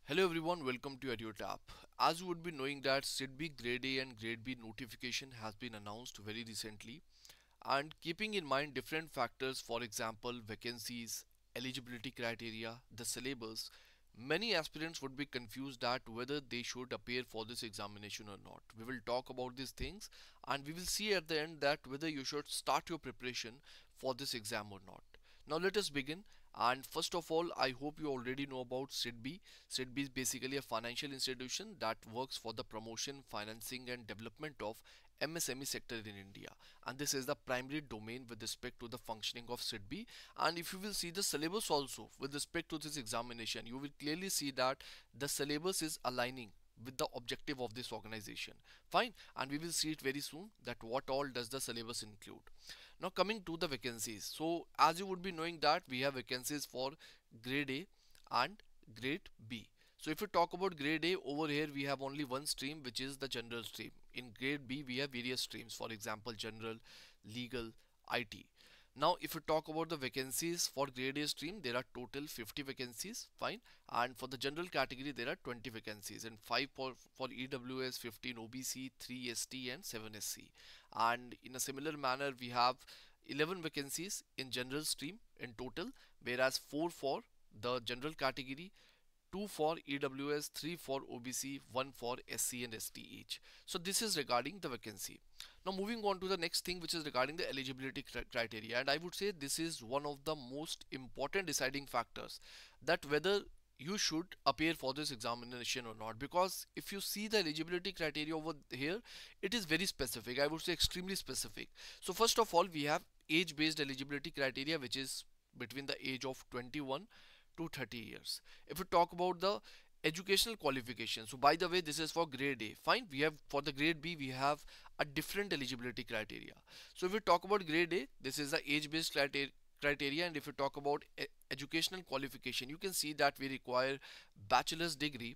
Hello everyone, welcome to EduTap. As you would be knowing that SIDBI Grade A and Grade B notification has been announced very recently, and keeping in mind different factors, for example vacancies, eligibility criteria, the syllabus, many aspirants would be confused at whether they should appear for this examination or not. We will talk about these things and we will see at the end that whether you should start your preparation for this exam or not. Now let us begin. And first of all, I hope you already know about SIDBI. SIDBI is basically a financial institution that works for the promotion, financing and development of MSME sector in India, and this is the primary domain with respect to the functioning of SIDBI. And if you will see the syllabus also with respect to this examination, you will clearly see that the syllabus is aligning with the objective of this organization. Fine, and we will see it very soon that what all does the syllabus include. Now coming to the vacancies, so as you would be knowing that we have vacancies for grade A and grade B. So if you talk about grade A, over here we have only one stream, which is the general stream. In grade B we have various streams, for example general, legal, IT. Now if you talk about the vacancies for grade A stream, there are total 50 vacancies, fine, and for the general category there are 20 vacancies, and 5 for EWS, 15 OBC, 3 ST and 7 SC. And in a similar manner we have 11 vacancies in general stream in total, whereas 4 for the general category, 2 for EWS, 3 for OBC, 1 for SC and ST each. So this is regarding the vacancy. Now moving on to the next thing, which is regarding the eligibility criteria, and I would say this is one of the most important deciding factors that whether you should appear for this examination or not, because if you see the eligibility criteria over here, it is very specific. I would say extremely specific. So first of all, we have age based eligibility criteria, which is between the age of 21 to 30 years. If we talk about the educational qualification, so by the way this is for grade A, fine. We have for the grade B we have a different eligibility criteria. So if we talk about grade A, this is the age based criteria, and if you talk about educational qualification, you can see that we require bachelor's degree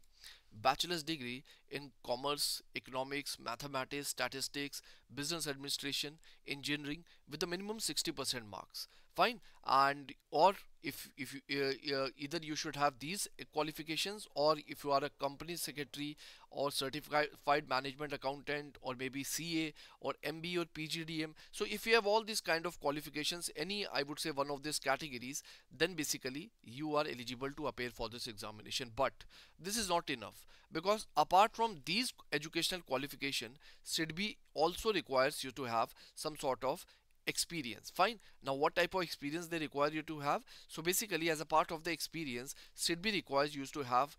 in commerce, economics, mathematics, statistics, business administration, engineering with a minimum 60% marks, fine. And or if you either you should have these qualifications, or if you are a company secretary or certified management accountant, or maybe CA or MBA or PGDM. So if you have all these kind of qualifications, any I would say one of these categories, then basically you are eligible to appear for this examination. But this is not enough, because apart from these educational qualification, SIDBI also requires you to have some sort of experience, fine. Now what type of experience they require you to have? So basically as a part of the experience, SIDBI requires you to have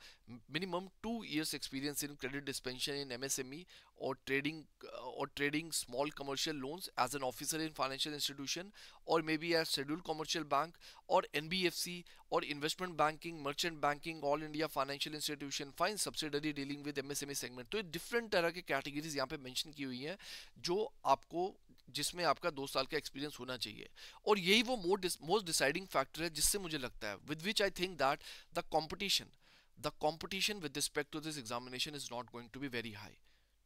minimum 2 years experience in credit dispensation in MSME, or trading small commercial loans as an officer in financial institution, or maybe a scheduled commercial bank, or NBFC, or investment banking, merchant banking, all India financial institution, fine, subsidiary dealing with MSME segment. तो ये different तरह के categories यहाँ पे mention की हुई हैं, जो आपको जिसमें आपका 2 साल का एक्सपीरियंस होना चाहिए। और यही वो मोस्ट डिसाइडिंग फैक्टर है जिससे मुझे लगता है, with which I think that the competition with respect to this examination is not going to be very high.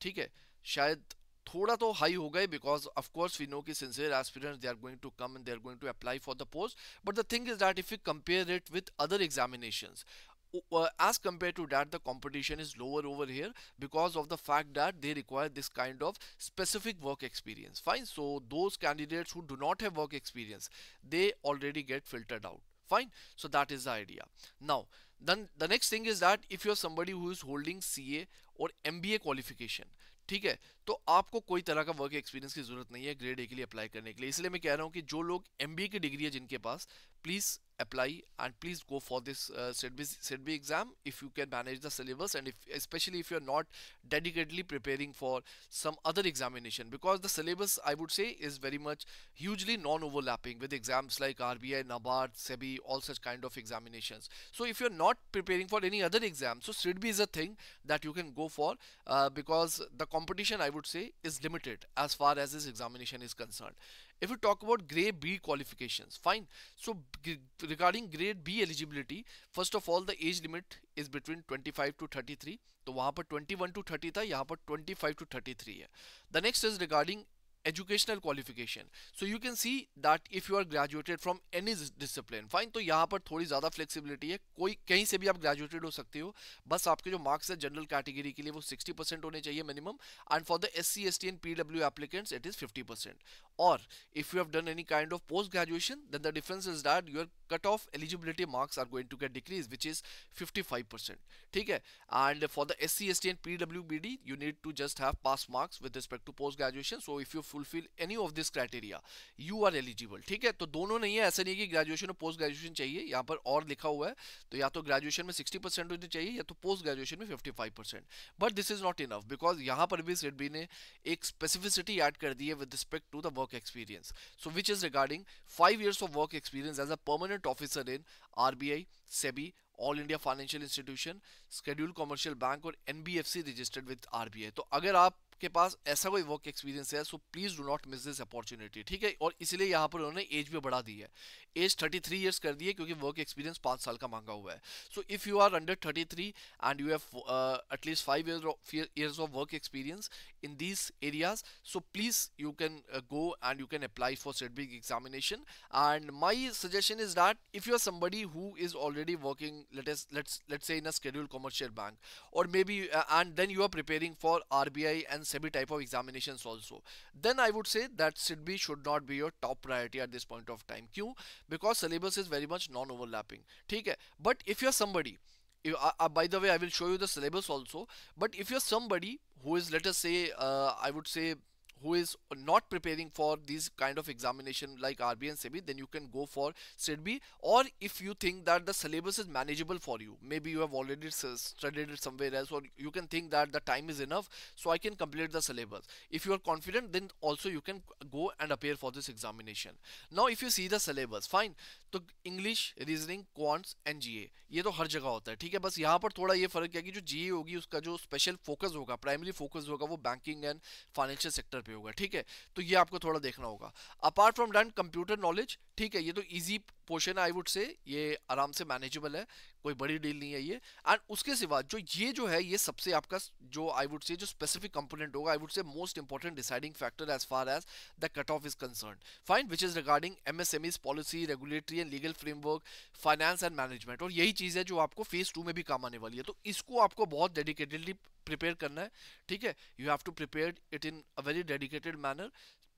ठीक है, शायद थोड़ा तो हाई हो गए, because of course we know कि sincere aspirants they are going to come and they are going to apply for the post, but the thing is that if you compare it with other examinations, as compared to that, the competition is lower over here because of the fact that they require this kind of specific work experience, fine. So those candidates who do not have work experience, they already get filtered out, fine. So that is the idea. Now then the next thing is that if you're somebody who is holding CA or MBA qualification, ठीक है, तो आपको कोई तरह का work experience की जरूरत नहीं है ग्रेड ए के लिए अप्लाई करने के लिए। इसलिए मैं कह रहा हूँ कि जो लोग MBA की डिग्री है जिनके पास, please apply and please go for this SIDBI exam if you can manage the syllabus, and if especially if you're not dedicatedly preparing for some other examination, because the syllabus I would say is very much hugely non-overlapping with exams like RBI, NABARD, SEBI, all such kind of examinations. So if you're not preparing for any other exam, so SIDBI is a thing that you can go for, because the competition I would say is limited as far as this examination is concerned. If we talk about grade B qualifications, fine. So regarding grade B eligibility, first of all the age limit is between 25 to 33, तो वहां पर 21 to 30 था, यहाँ पर 25 to 33 है. The next is regarding educational qualification. So you can see that if you are graduated from any discipline, fine, तो यहाँ पर थोड़ी ज़्यादा flexibility है, कोई कहीं से भी आप graduated हो सकते हो, बस आपके जो marks है जनरल कैटेगरी के लिए वो 60% होने चाहिए minimum, and for the SC ST and PW applicants it is 50%. Or if you have done any kind of post graduation, then the difference is that your cut-off eligibility marks are going to get decreased, which is 55%. ठीक है, and for the SC ST and PWBD you need to just have pass marks with respect to post graduation. So if you fulfill any of this criteria you are eligible. ठीक है, तो दोनों नहीं है, ऐसा नहीं है कि ग्रेजुएशन और पोस्ट ग्रेजुएशन चाहिए, यहाँ पर और लिखा हुआ है, तो या तो ग्रेजुएशन में 60% होनी चाहिए या तो पोस्ट ग्रेजुएशन में 55%. But this is not enough, because यहाँ पर भी सिडबी ने एक स्पेसिफिसिटी ऐड कर दी है with respect to the work experience, so which is regarding 5 years of work experience as a permanent officer in RBI, SEBI, all India financial institution, scheduled commercial bank और NBFC registered with RBI. तो अगर आपके पास ऐसा कोई work experience है, so please do not miss this opportunity. ठीक है, और इसलिए यहाँ पर उन्होंने एज भी बढ़ा दी है, एज 33 ईयर्स कर दी है, क्योंकि वर्क एक्सपीरियंस 5 साल का मांगा हुआ है. So if you are under 33 and you have at least 5 years of work experience in these areas, so please you can go and you can apply for SEDBIG examination. And my suggestion is that if you are somebody who is already working, let's say in a scheduled commercial bank, or maybe and then you are preparing for RBI and SEBI type of examinations also, then I would say that SEDBI should not be your top priority at this point of time. क्यों? Because syllabus is very much non-overlapping. ठीक है, but if you are somebody, by the way I will show you the syllabus also, but if you're somebody who is, let us say, I would say, who is not preparing for these kind of examination like RBI and SEBI, then you can go for SEDBI. Or if you think that the syllabus is manageable for you, maybe you have already studied it somewhere else, or you can think that the time is enough, so I can complete the syllabus. If you are confident, then also you can go and appear for this examination. Now if you see the syllabus, fine, तो English, reasoning, quants and जीए ये तो हर जगह होता है. ठीक है, बस यहाँ पर थोड़ा ये फर्क है कि जो जीए होगी उसका जो स्पेशल फोकस होगा, प्राइमरी फोकस होगा, वो बैंकिंग एंड फाइनेंशियल सेक्टर पे होगा. ठीक है, तो ये आपको थोड़ा देखना होगा. Apart from that computer knowledge, ठीक है, ये तो इजी पोर्शन आई वुड से, ये आराम से मैनेजेबल है, कोई बड़ी डील नहीं है ये. एंड उसके सिवा जो है ये सबसे आपका जो आई वुड से जो स्पेसिफिक कंपोनेंट होगा, I would say most important deciding factor as far as the cut off is concerned, fine, which is regarding MSMEs policy, regulatory and legal framework, finance and management. और यही चीज है जो आपको phase 2 में भी काम आने वाली है, तो इसको आपको बहुत डेडिकेटेडली प्रिपेयर करना है. ठीक है, you have to prepare it in a very dedicated manner,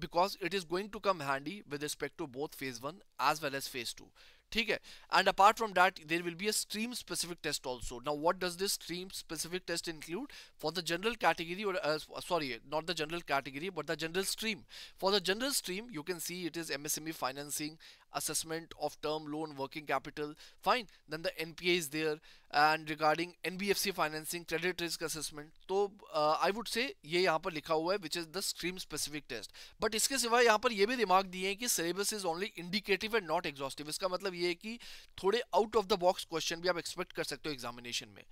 because it is going to come handy with respect to both phase 1 as well as phase 2. ठीक है, and apart from that there will be a stream specific test also. Now what does this stream specific test include? For the general category, or sorry, not the general category but the general stream. For the general stream you can see it is MSME financing, assessment of term loan, working capital, fine, then the NPA is there, and regarding NBFC financing, credit risk assessment. तो I would say ये यहाँ पर लिखा हुआ है which is the stream specific test. but इसके सिवा यहाँ पर ये भी दिमाग दिए हैं कि syllabus is only indicative and not exhaustive. इसका मतलब ये है कि थोड़े out of the box question भी आप expect कर सकते हो examination में.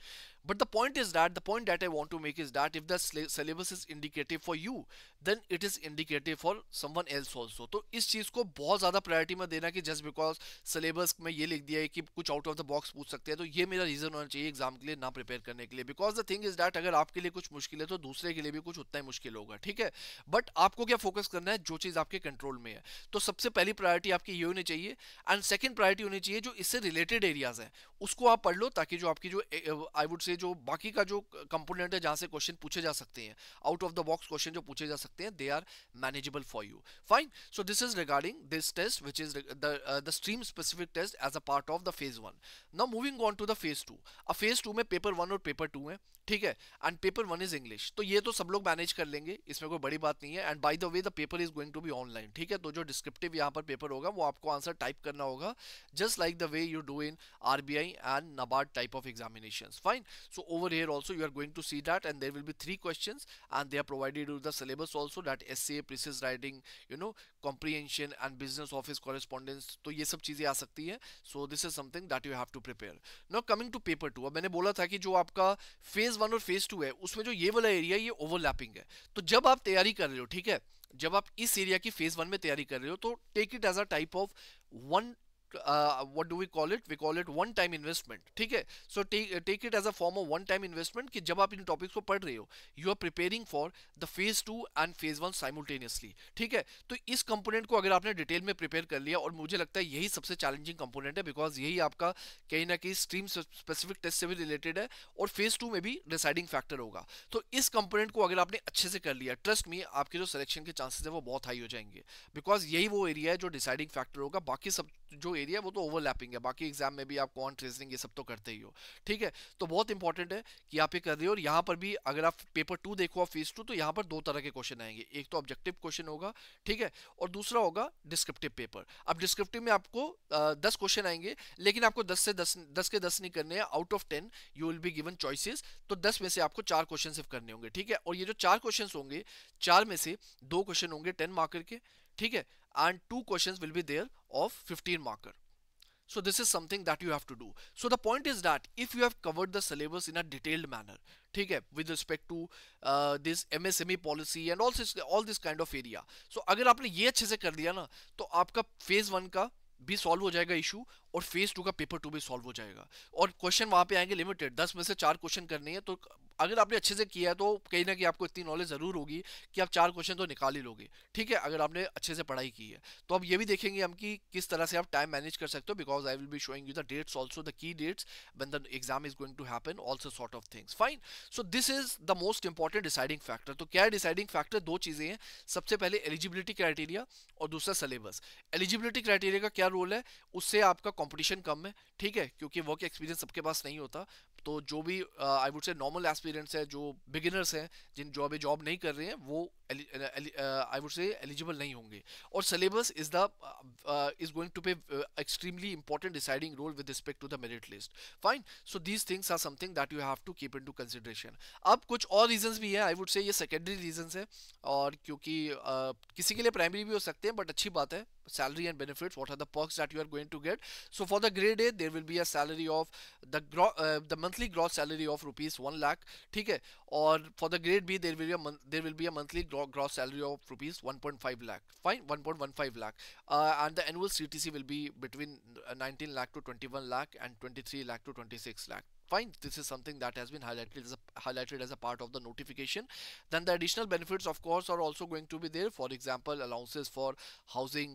but the point that I want to make is that if the syllabus is indicative for you, then it is indicative for someone else also. तो इस चीज को बहुत ज्यादा प्रायोरिटी में देना कि जस्ट बिकॉज सिलेबस में ये लिख दिया है कि कुछ आउट ऑफ द बॉक्स पूछ सकते हैं, तो ये मेरा रीजन होना चाहिए एग्जाम के लिए ना प्रिपेयर करने के लिए. Because the thing is that अगर आपके लिए कुछ मुश्किल है तो दूसरे के लिए भी कुछ उतना ही मुश्किल होगा. ठीक है, बट आपको क्या फोकस करना है, जो चीज आपके कंट्रोल में है. तो सबसे पहली प्रायोरिटी आपकी ये होनी चाहिए, एंड सेकंड प्रायोरिटी होनी चाहिए जो इससे रिलेटेड एरियाज है उसको आप पढ़ लो, ताकि जो आपकी जो आई वुड से जो बाकी का जो कंपोनेंट है जहां से क्वेश्चन पूछे जा सकते हैं, out of the box question जो पूछे जा सकते हैं, they are manageable for you. Fine, so this is regarding this test, which is the stream specific test as a part of the phase 1. now moving on to the phase 2. अब phase 2 में paper 1 और paper 2 है. ठीक है, and paper 1 is English, तो ये तो सब लोग मैनेज कर लेंगे, इसमें कोई बड़ी बात नहीं है. And by the way the paper is going to be online. ठीक है, तो जो डिस्क्रिप्टिव यहाँ पर पेपर होगा वो आपको आंसर टाइप करना होगा, just like the way you do in RBI and NABARD type of examinations. Fine, so over here also you are going to see that, and there will be 3 questions, and they are provided with the syllabus also, that essay, precise writing, comprehension and business office correspondence. तो ये सब चीजें आ सकती हैं. So this is something that you have to prepare. Now coming to paper 2. अब मैंने बोला था कि जो आपका फेज 1 और फेज 2 है उसमें जो ये वाला एरिया ये ओवरलैपिंग है. तो जब आप तैयारी कर रहे हो, ठीक है, जब आप इस एरिया की फेज 1 में तैयारी कर रहे हो, तो take it as a type of 1 what do we call it? We call it one time investment. ठीक है, so take it as a form of one time investment कि जब आप इन टॉपिक्स को पढ़ रहे हो, you are preparing for the phase 2 and phase 1 simultaneously. ठीक है, तो इस कंपोनेंट को अगर आपने डिटेल में प्रिपेयर कर लिया, और मुझे लगता है यही सबसे चैलेंजिंग कंपोनेंट है, बिकॉज यही आपका कहीं ना कहीं स्ट्रीम स्पेसिफिक टेस्ट से भी रिलेटेड है, और फेज 2 में भी डिसाइडिंग फैक्टर होगा. तो इस कंपोनेंट को अगर आपने अच्छे से कर लिया, ट्रस्ट मी, आपके जो सिलेक्शन के चांसेस है वो बहुत हाई हो जाएंगे, बिकॉज यही वो एरिया है जो डिसाइडिंग फैक्टर होगा. बाकी सब जो एरिया है वो तो ओवरलैपिंग है, बाकी एग्जाम में भी आप क्वांट ट्रेसिंग ये सब तो करते ही हो. ठीक है, तो बहुत इंपॉर्टेंट है कि आप ये कर रहे हो. और यहाँ पर भी अगर आप पेपर 2 देखो, फेज 2, तो यहाँ पर दो तरह के क्वेश्चन आएंगे. एक तो ऑब्जेक्टिव क्वेश्चन होगा, ठीक है, और दूसरा होगा डिस्क्रिप्टिव पेपर. अब डिस्क्रिप्टिव में आपको 10 क्वेश्चन आएंगे, लेकिन आपको 10 के 10 नहीं करने हैं. Out of 10 you will be given choices, तो 10 में से आपको 4 क्वेश्चन सिर्फ करने होंगे. ठीक है, और ये जो 4 क्वेश्चन होंगे, 4 में से 2 क्वेश्चन होंगे 10 मार्कर के. ठीक है, and 2 questions will be there of 15 marker. So this is something that you have to do. So the point is that if you have covered the syllabus in a detailed manner, ठीक है, with respect to this MSME policy and all this kind of area, so अगर आपने ये अच्छे से कर दिया ना, तो आपका phase 1 का भी सॉल्व हो जाएगा इशू, और फेज 2 का पेपर 2 भी सॉल्व हो जाएगा. और क्वेश्चन वहां पे आएंगे लिमिटेड, 10 में से 4 क्वेश्चन करने हैं. तो अगर आपने अच्छे से किया है तो कहीं ना कहीं आपको इतनी नॉलेज जरूर होगी कि आप 4 क्वेश्चन तो निकाल ही लोगे. ठीक है, अगर आपने अच्छे से पढ़ाई की है. तो अब ये भी देखेंगे हम कि किस तरह से आप टाइम मैनेज कर सकते हो, because I will be showing you the dates also, the key dates when the exam is going to happen, also sort of things. Fine, so this is the most important deciding factor. तो क्या है deciding factor? दो चीजें हैं. सबसे पहले eligibility criteria, और दूसरा सिलेबस. एलिजिबिलिटी क्राइटेरिया का क्या रोल है? उससे आपका कंपटीशन कम है. ठीक है, क्योंकि वर्क एक्सपीरियंस सबके पास नहीं होता. तो जो भी आई वुड से नॉर्मल एस्पिरेंट्स है, जो बिगिनर्स हैं, जिन जो अभी जॉब नहीं कर रहे हैं, वो आई वुड से एलिजिबल नहीं होंगे. और syllabus is going to play extremely important deciding role with respect to the merit list. Fine, so these things are something that you have to keep into consideration. अब कुछ और रीजंस भी हैं, आई would से ये सेकेंडरी रीजंस है, और क्योंकि किसी के लिए प्राइमरी भी हो सकते हैं, बट अच्छी बात है. Salary and benefits, what are the perks that you are going to get? So for the grade A there will be a salary of the monthly gross salary of rupees 1 lakh. ठीक है, और for the grade B there will be a monthly gross salary of rupees 1.5 lakh. Fine, 1.15 lakh. And the annual CTC will be between 19 lakh to 21 lakh and 23 lakh to 26 lakh. Fine, this is something that has been highlighted as a part of the notification. Then the additional benefits of course are also going to be there. For example, allowances for housing,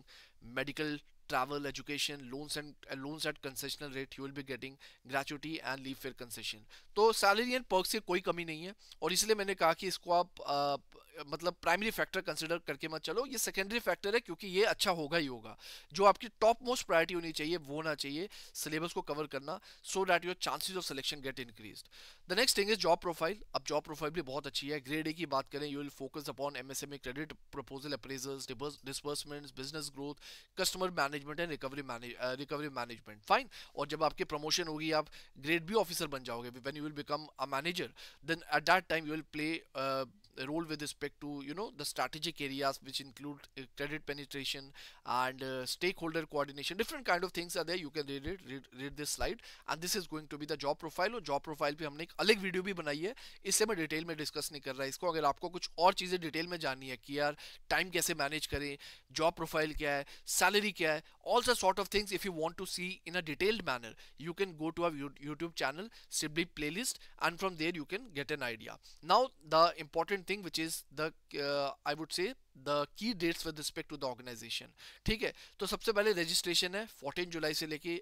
medical, travel, education, loans at concessional rate you will be getting, gratuity and leave fare concession. तो salary and perks की कोई कमी नहीं है, और इसलिए मैंने कहा कि इसको आप मतलब प्राइमरी फैक्टर कंसिडर करके मत चलो. ये सेकेंडरी फैक्टर है, क्योंकि ये अच्छा होगा ही होगा. जो आपकी टॉप मोस्ट प्रायोरिटी होनी चाहिए वो होना चाहिए सिलेबस को कवर करना, so that your chances of selection get increased. The next thing is job profile. अब जॉब प्रोफाइल भी बहुत अच्छी है. ग्रेड ए की बात करें, you will focus upon MSME credit proposal appraisals, disbursements, business growth, customer management and recovery management. Fine, और जब आपकी प्रमोशन होगी, आप ग्रेड बी ऑफिसर बन जाओगे, when you will become a manager, then at that time you will play role with respect to the strategic areas which include credit penetration and stakeholder coordination. Different kind of things are there. You can read this slide, and this is going to be the job profile. और job profile पे हमने एक अलग video भी बनाई है, इससे मैं डिटेल में डिस्कस नहीं कर रहा इसको. अगर आपको कुछ और चीज़ें डिटेल में जाननी है कि यार टाइम कैसे मैनेज करें, जॉब प्रोफाइल क्या है, सैलरी क्या है, all the sort of things, if you want to see in a detailed manner, you can go to our YouTube channel, simply playlist, and from there you can get an idea. Now the important thing which is the I would say the key dates with respect to the organization. ठीक है, तो सबसे पहले registration है 14 जुलाई से लेके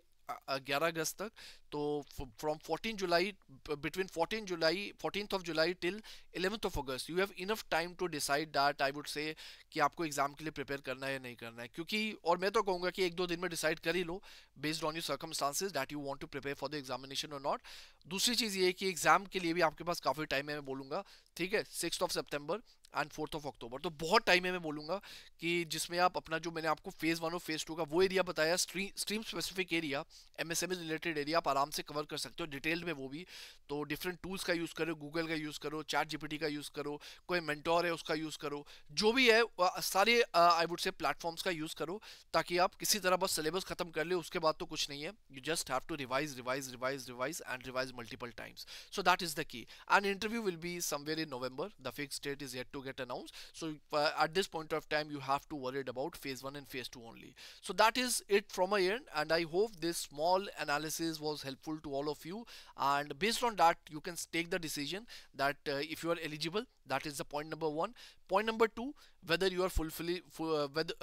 11 अगस्त तक. तो from 14 July, between 14th of July till 11th of August, you have enough time to decide that, I would say, कि आपको एग्जाम के लिए प्रिपेयर करना है या नहीं करना है. क्योंकि और मैं तो कहूँगा कि 1-2 दिन में डिसाइड कर ही लो, based on your circumstances, that you want to prepare for the examination और नॉट. दूसरी चीज़ ये है कि एग्जाम के लिए भी आपके पास काफ़ी टाइम है, मैं बोलूँगा. ठीक है, 6th of September and 4th of October, तो बहुत टाइम है, मैं बोलूँगा कि जिसमें आप अपना जो मैंने आपको फेज़ 1 और फेज़ 2 का वो एरिया बताया, stream specific area, MSME related area, आप आराम से कवर कर सकते हो डिटेल में वो भी. तो डिफरेंट टूल्स का यूज़ करो, गूगल का यूज़ करो, चैट जीपीटी का यूज़ करो, कोई मेंटोर है उसका यूज़ करो, जो भी है सारे आई वुड से प्लेटफॉर्म्स का यूज़ करो, ताकि आप किसी तरह बस सिलेबस खत्म कर ले. उसके बाद तो कुछ नहीं है, you just have to revise and revise multiple times. So that is the key. And interview will be somewhere in November. The fix date is yet to to get announced. So at this point of time you have to worry about phase 1 and phase 2 only. So that is it from my end, and I hope this small analysis was helpful to all of you, and based on that you can take the decision that if you are eligible. That is the point number 1. Point number 2, whether you are fulfilling whether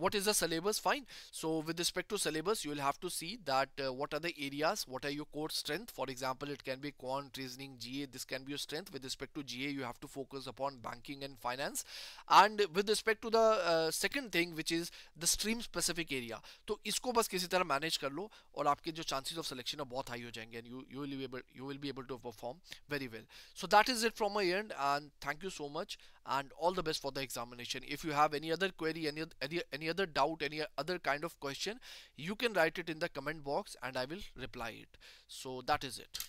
what is the syllabus. Fine. So with respect to syllabus, you will have to see that what are the areas, what are your core strength. For example, it can be quant, reasoning, GA. This can be your strength. With respect to GA, you have to focus upon banking and finance. And with respect to the second thing, which is the stream specific area, तो इसको बस किसी तरह manage कर लो और आपके जो chances of selection है बहुत हाई हो जाएंगे, and you will be able to perform very well. So that is it from my end, and thank you so much, and all the best for the examination. If you have any other query, any other doubt, any other kind of question, you can write it in the comment box and I will reply it. So that is it.